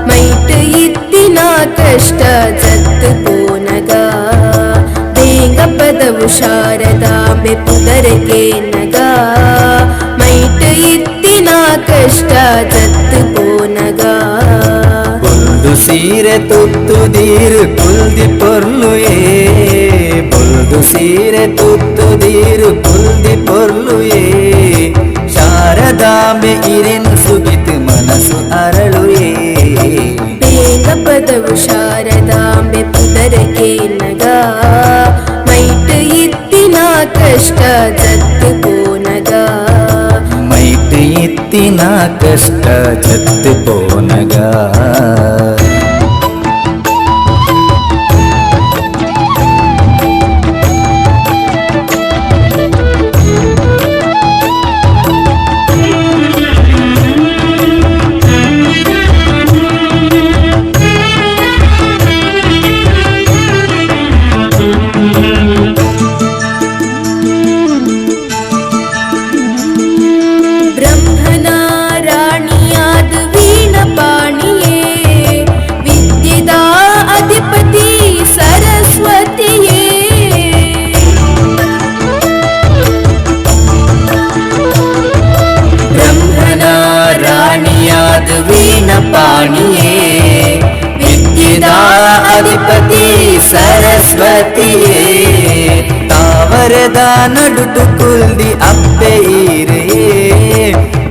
mite ಇತ್ತಿನ ಕಷ್ಟ ಜತ್ತು ಪೋನಗ ಬೇಂಗಪದವು ಶಾರದಾಂಬೆ ಪುದರಗೆ ನಗ ಮೈಟ್ ಇತ್ತಿನ ಕಷ್ಟ ಜತ್ತು ಪೋನಗ ಬೊಲ್ದು ಸೀರೆ ತುತ್ತುದೀರು ಕುಲ್ದಿ ಪೊರ್ಲುಯೇ ಬೊಲ್ದು ಸೀರೆ ತುತ್ತುದೀರು ಕುಲ್ದಿ ಪೊರ್ಲುಯೇ ಶಾರದಾಂಬೆ ಇರೆನು ಸುಗಿತು ಮನಸ್ಸು ಅರಳುಯೇ ಬೇಂಗಪದವು ಶಾರದಾಂಬೆ ಪುದರಗೆ ನಗ ಮೈಟ್ ಇತ್ತಿನ ಕಷ್ಟ ಜತ್ತು ಪೋನಗ ಮೈಟ್ ಇತ್ತಿನ ಕಷ್ಟ ಜತ್ತು ಪೋನಗ वीणपाणिये विद्येदा अधिपति सरस्वतिये तावरद नडुटु कुल्दी अप्पे ईरे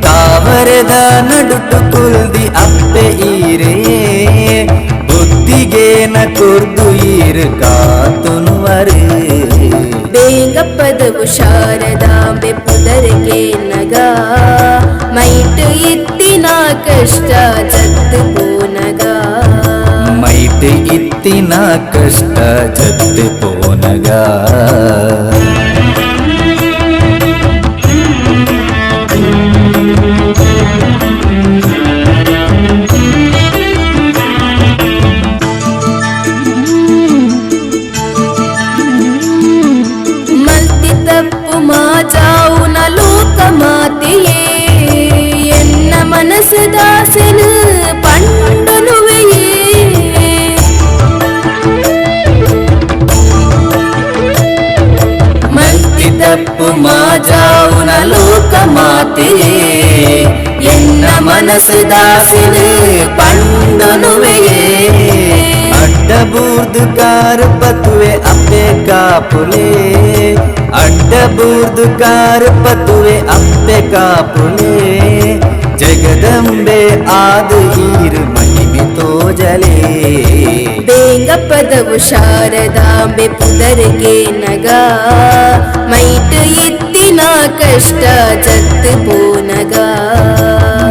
तावरद नडुटु कुल्दी अप्पे ईरे बुद्धिगे न कुर्दु ईर कातुनुवरे ಬೇಂಗಪದವು ಶಾರದಾಂಬೆ ಪುದರಗೆ ನಗ ಮೈಟ್ ಇತ್ತಿನ ಕಷ್ಟ ಜತ್ತು ಪೋನಗ ಮೈಟ್ ಇತ್ತಿನ ಕಷ್ಟ ಜತ್ತು ಪೋನಗ ಮನಸದಾಸನು ಪಂಡನುವೆಯೇ ಮಲ್ತಿ ತಪ್ಪು ಮಾಜಾವುನ ಲೋಕ ಮಾತೆಯೇ ಎನ್ನ ಮನಸದಾಸನು ಪಂಡನುವೆಯೇ ಅಡ್ಡ ಬೂರ್ದು ಕಾರ ಪತುವೆ ಅಪ್ಪೆ ಕಾಪುಲೆ ಅಡ್ಡ ಬೂರ್ದು ಕಾರ ಪತುವೆ ಅಪ್ಪೆ ಕಾಪುಲೆ ಜಗದಂಬೆ ಆದು ಈರು ಮಹಿಮೆ ತೋಜಲೇ ಬೇಂಗಪದವು ಶಾರದಾಂಬೆ ಪುದರಗೆ ನಗ ಮೈಟ್ ಇತ್ತಿನ ಕಷ್ಟ ಜತ್ತು ಪೋನಗ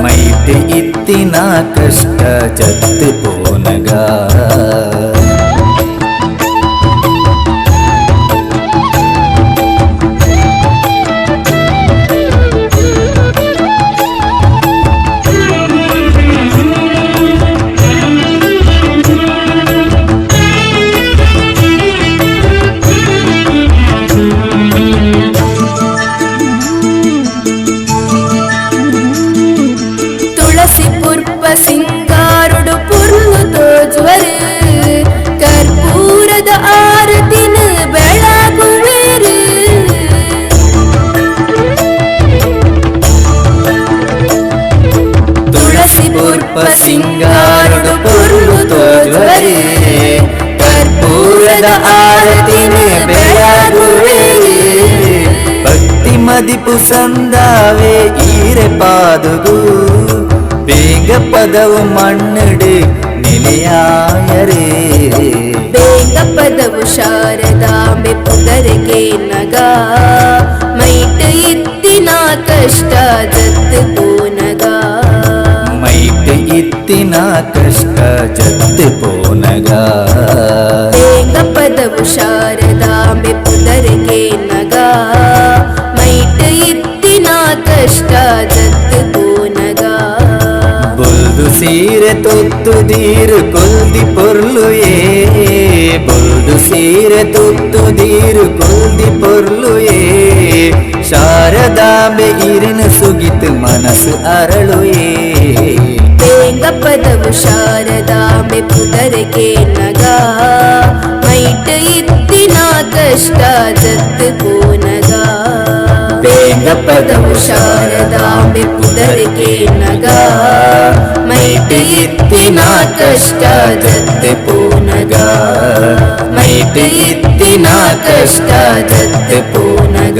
ಮೈಟ್ ಇತ್ತಿನ ಕಷ್ಟ ಜತ್ತು ಪೋನಗ ಸಿಂಗಾರುಡು ಪುರ್ಲು ತೋಜುವರು ಕರ್ಪೂರದ ಆರತಿನ ಬೆಳಗುವರು ತುಳಸಿ ಪುರ್ಪ ಸಿಂಗಾರುಡು ಪುರ್ಲು ತೋಜುವರು ಕರ್ಪೂರದ ಆರತಿನ ಬೆಳಗುವರು ಭಕ್ತಿ ಮದಿಪು ಸಂದಾವೆ ಈರೆ ಪಾದುಗು ಬೇಂಗಪದವು ಮಣ್ಣಡು ನಿಲೆಯಾಯರೇ ಬೇಂಗಪದವು ಶಾರದಾಂಬೆ ಪುದರಗೆ ನಗ ಮೈಟ್ ಇತ್ತಿನ ಕಷ್ಟ ಜತ್ತು ಪೋನಗ ಮೈಟ್ ಇತ್ತಿನ ಕಷ್ಟ ಜತ್ತು ಪೋನಗ ಬೇಂಗಪದವು ಶಾರದಾಂಬೆ ಪುದರಗೆ ನಗ ಮೈಟ್ ಇತ್ತಿನ ಕಷ್ಟ ಜತ್ತು ಪೋನಗ ಬೊಲ್ದು ಸೀರೆ ತುತ್ತುದೀರು ಕುಲ್ದಿ ಪೊರ್ಲುಯೇ ಬೊಲ್ದು ಸೀರೆ ತುತ್ತುದೀರು ಕುಲ್ದಿ ಪೊರ್ಲುಯೇ ಶಾರದಾಂಬೆ ಇರಿನ ಸುಗಿತು ಮನಸ್ಸು ಅರಳುಯೇ ಬೇಂಗಪದವು ಶಾರದಾಂಬೆ ಪುದರಿಗೆ ನಗ ಮೈಟ್ ಇತ್ತಿನ ಕಷ್ಟ ಜತ್ತು ಪೋನಗ ಬೇಂಗಪದವು ಶಾರದಾಂಬೆ ಪುದರಿಗೆ ನಗ ಮೈಟ್ ಇತ್ತಿನ ಕಷ್ಟ ಜತ್ತು ಪೋನಗ ಮೈಟ್ ಇತ್ತಿನ ಕಷ್ಟ ಜತ್ತು ಪೋನಗ